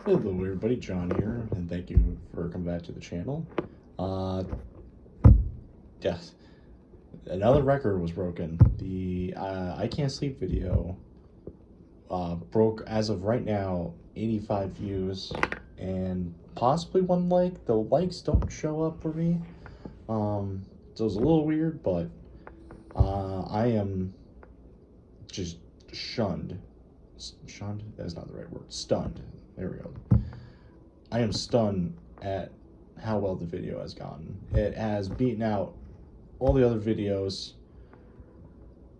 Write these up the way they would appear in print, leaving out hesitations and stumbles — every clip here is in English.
Hello everybody, John here, and thank you for coming back to the channel. Uh, yes, another record was broken. The I Can't Sleep video broke, as of right now, 85 views, and possibly one like. The likes don't show up for me, so it's a little weird, but I am just shunned. Shunned? That's not the right word. Stunned. There we go. I am stunned at how well the video has gone. It has beaten out all the other videos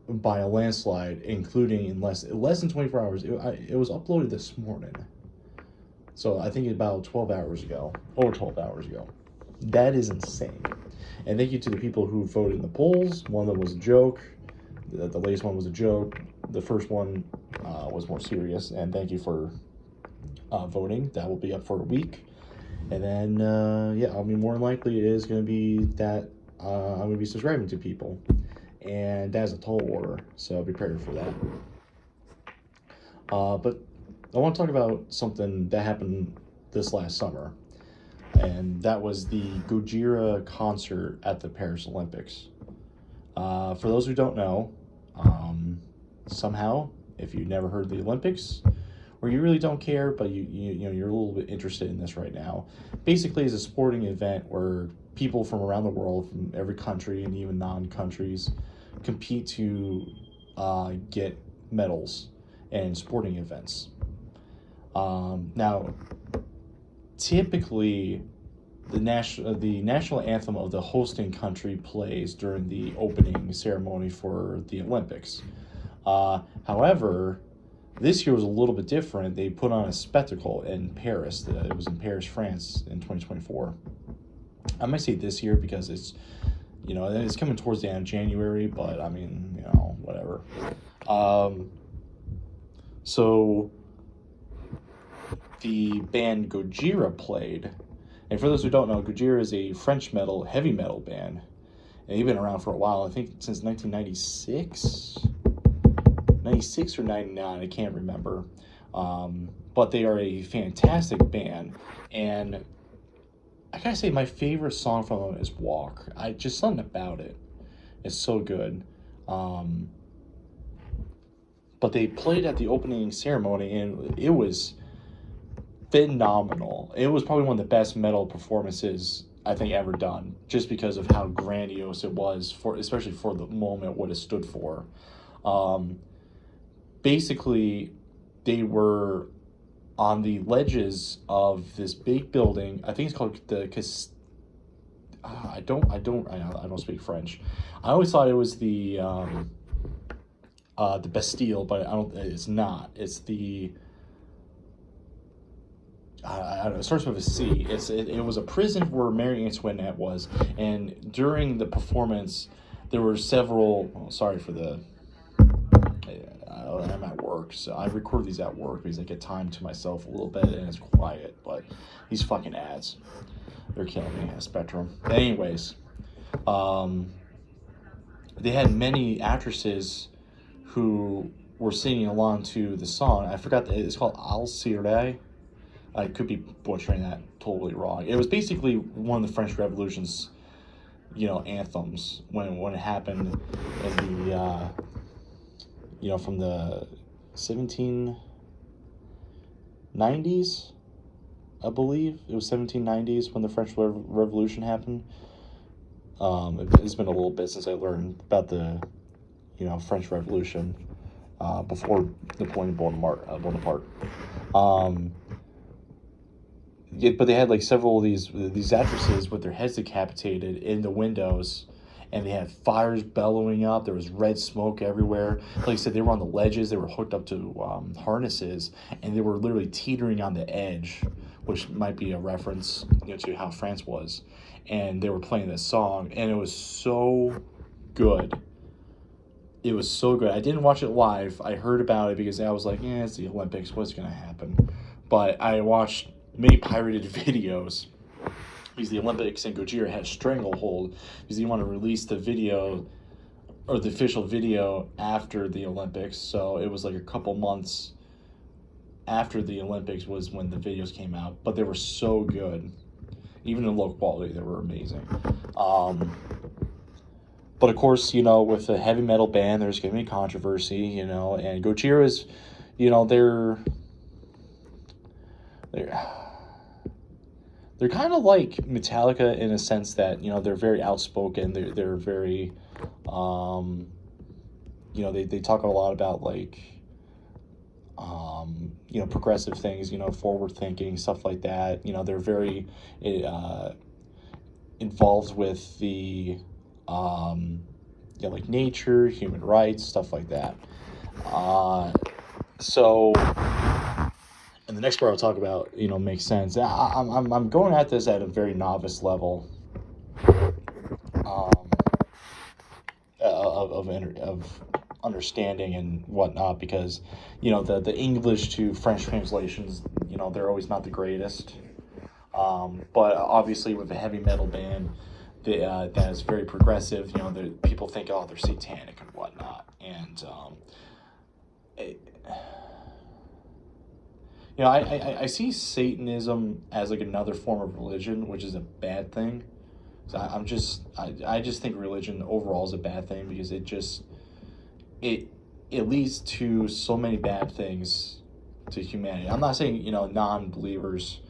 by a landslide, including in less than 24 hours. It was uploaded this morning, so I think about 12 hours ago, over 12 hours ago. That is insane. And thank you to the people who voted in the polls. One of them was a joke. The latest one was a joke. The first one was more serious, and thank you for voting. That will be up for a week, and then yeah, I mean, more than likely it is going to be that I'm going to be subscribing to people, and that's a tall order, so be prepared for that. But I want to talk about something that happened this last summer, and that was the Gojira concert at the Paris Olympics. For those who don't know, somehow, if you've never heard of the Olympics, or you really don't care, but you know, you're a little bit interested in this right now. Basically, it's a sporting event where people from around the world, from every country and even non-countries, compete to get medals in sporting events. Now, typically, the national anthem of the hosting country plays during the opening ceremony for the Olympics. However, this year was a little bit different. They put on a spectacle in Paris. It was in Paris, France in 2024. I might say this year because it's, you know, it's coming towards the end of January, but I mean, you know, whatever. So the band Gojira played. And for those who don't know, Gojira is a French heavy metal band. And they've been around for a while, I think since 1996. 96 or 99, I can't remember. But they are a fantastic band. And I gotta say, my favorite song from them is Walk. Just something about it. It's so good. But they played at the opening ceremony, and it was phenomenal. It was probably one of the best metal performances I think ever done, just because of how grandiose it was, especially for the moment, what it stood for. Basically, they were on the ledges of this big building. I think it's called I don't speak French. I always thought it was the Bastille, but I don't. It's not. It's the I don't know, it starts with a C. It was a prison where Marie Antoinette was, and during the performance, there were several. Oh, sorry for the. I'm at work, so I record these at work because I get time to myself a little bit and it's quiet. But these fucking ads, they're killing me at Spectrum. But anyways, they had many actresses who were singing along to the song. I forgot it's called Al Sire. I could be butchering that totally wrong. It was basically one of the French Revolution's, you know, anthems when it happened in the, you know, from the 1790s, I believe. It was 1790s when the French Revolution happened. It's been a little bit since I learned about the, you know, French Revolution, before Napoleon Bonaparte. Yeah, but they had like several of these actresses with their heads decapitated in the windows, and they had fires bellowing up. There was red smoke everywhere. Like I said, they were on the ledges. They were hooked up to harnesses, and they were literally teetering on the edge, which might be a reference, you know, to how France was. And they were playing this song, and it was so good. It was so good. I didn't watch it live. I heard about it because I was like, yeah, it's the Olympics. What's going to happen? But I watched many pirated videos because the Olympics and Gojira had stranglehold because they want to release the video or the official video after the Olympics. So it was like a couple months after the Olympics was when the videos came out, but they were so good. Even in low quality, they were amazing. But of course, with a heavy metal band, there's going to be controversy, and Gojira is, they're they're kind of like Metallica in a sense that, they're very outspoken. They're very, they talk a lot about like, progressive things, forward thinking, stuff like that. They're very involved with the, like nature, human rights, stuff like that. So, and the next part I'll talk about, makes sense. I'm going at this at a very novice level, of understanding and whatnot, because the English to French translations, they're always not the greatest. But obviously with a heavy metal band that is very progressive, people think, oh, they're satanic and whatnot, and I see Satanism as like another form of religion, which is a bad thing. So I just think religion overall is a bad thing, because it leads to so many bad things to humanity. I'm not saying non-believers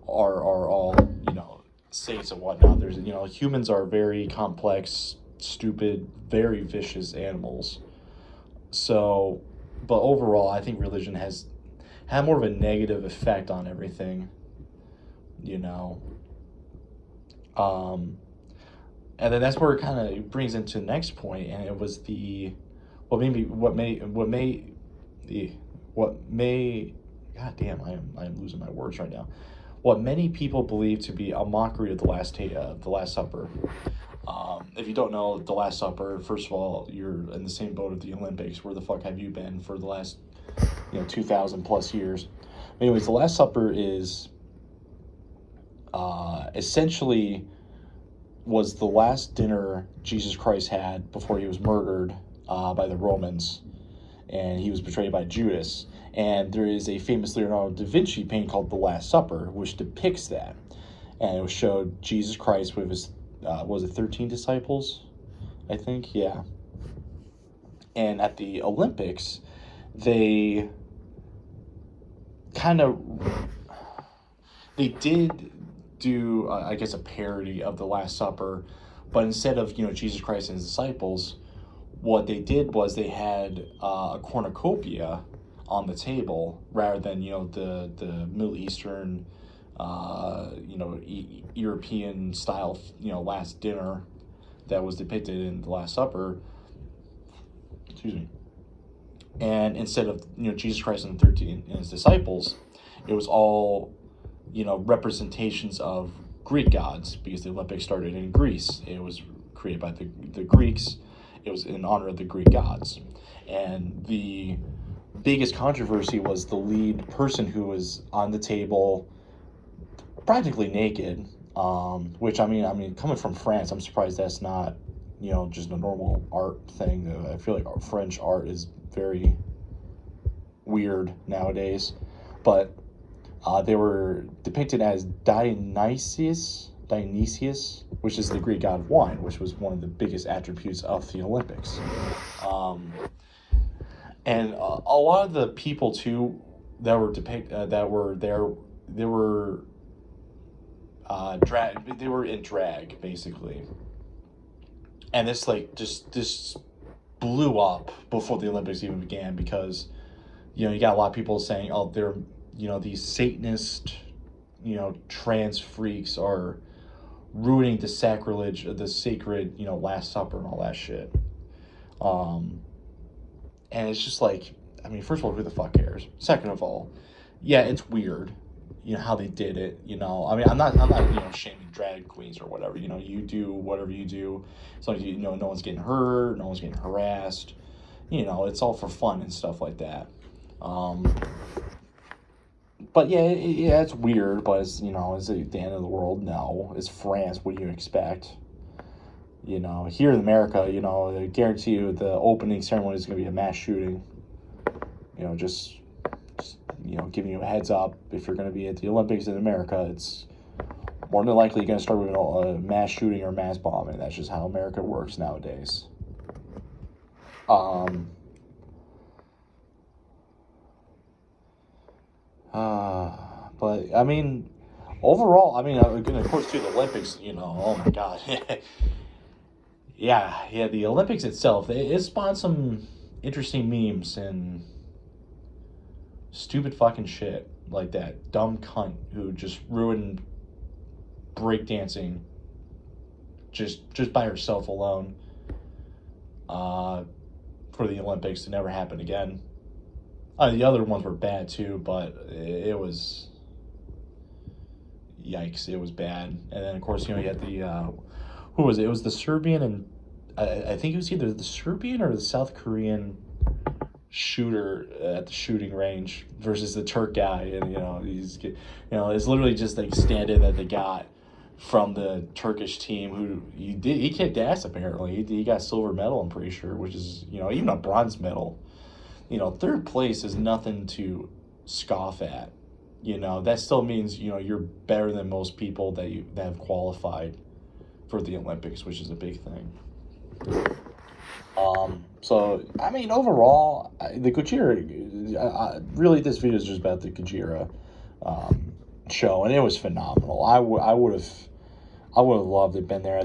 are all saints and whatnot. There's humans are very complex, stupid, very vicious animals. So, but overall, I think religion has had more of a negative effect on everything. You know, and then that's where it kind of brings into the next point, and it was the what may God damn, I am losing my words right now. What many people believe to be a mockery of the Last Supper. If you don't know the Last Supper, first of all, you're in the same boat of the Olympics. Where the fuck have you been for the last 2,000 plus years? Anyways, the Last Supper is essentially was the last dinner Jesus Christ had before he was murdered by the Romans, and he was betrayed by Judas. And there is a famous Leonardo da Vinci painting called The Last Supper, which depicts that. And it showed Jesus Christ with his, was it 13 disciples? I think, yeah. And at the Olympics, they did do, I guess, a parody of the Last Supper, but instead of, Jesus Christ and his disciples, what they did was they had a cornucopia on the table rather than the Middle Eastern European style last dinner that was depicted in the Last Supper. Excuse me. And instead of Jesus Christ and the 13 and his disciples, it was all representations of Greek gods, because the Olympics started in Greece. It was created by the Greeks. It was in honor of the Greek gods. And the biggest controversy was the lead person, who was on the table practically naked, which I mean coming from France, I'm surprised that's not just a normal art thing. I feel like French art is very weird nowadays, but they were depicted as Dionysius, which is the Greek god of wine, which was one of the biggest attributes of the Olympics. And a lot of the people too that were that were there, they were they were in drag, basically. And this this blew up before the Olympics even began, because you got a lot of people saying, oh, they're these Satanist trans freaks are ruining the sacrilege of the sacred Last Supper and all that shit. And it's just like, I mean, first of all, who the fuck cares? Second of all, yeah, it's weird how they did it. I mean, I'm not shaming drag queens or whatever. You do whatever you do, so no one's getting hurt, no one's getting harassed. It's all for fun and stuff like that. But yeah, it's weird. But is it the end of the world? No, it's France. What do you expect? Here in America, I guarantee you the opening ceremony is going to be a mass shooting. Just giving you a heads up. If you're going to be at the Olympics in America, it's more than likely going to start with a mass shooting or mass bombing. That's just how America works nowadays. But I mean, overall, I mean, of course, too, the Olympics. Oh my God, yeah. The Olympics itself, it spawned some interesting memes and stupid fucking shit like that dumb cunt who just ruined breakdancing just by herself alone for the Olympics to never happen again. The other ones were bad too, but it was yikes. It was bad. And then of course you had the who was it? It was the Serbian and I think it was either the Serbian or the South Korean shooter at the shooting range versus the Turk guy, and it's literally just like stand-in that they got from the Turkish team who he kicked ass apparently. He got silver medal, I'm pretty sure, which is even a bronze medal. Third place is nothing to scoff at. That still means you're better than most people that have qualified for the Olympics, which is a big thing. So I mean, overall, the Gojira, really, this video is just about the Gojira show, and it was phenomenal. I would have loved to have been there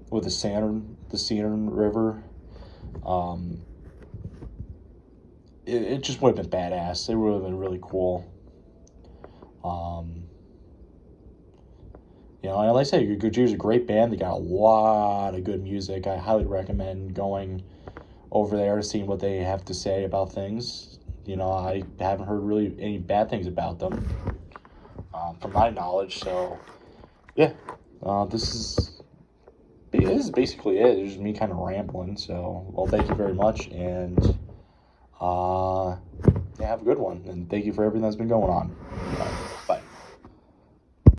with the Saturn River. It just would have been badass. It would have been really cool. And like I said, Gojira's a great band. They got a lot of good music. I highly recommend going over there to see what they have to say about things. I haven't heard really any bad things about them, from my knowledge. So, yeah, this is basically it. It's just me kind of rambling. So, well, thank you very much, and have a good one. And thank you for everything that's been going on. Bye.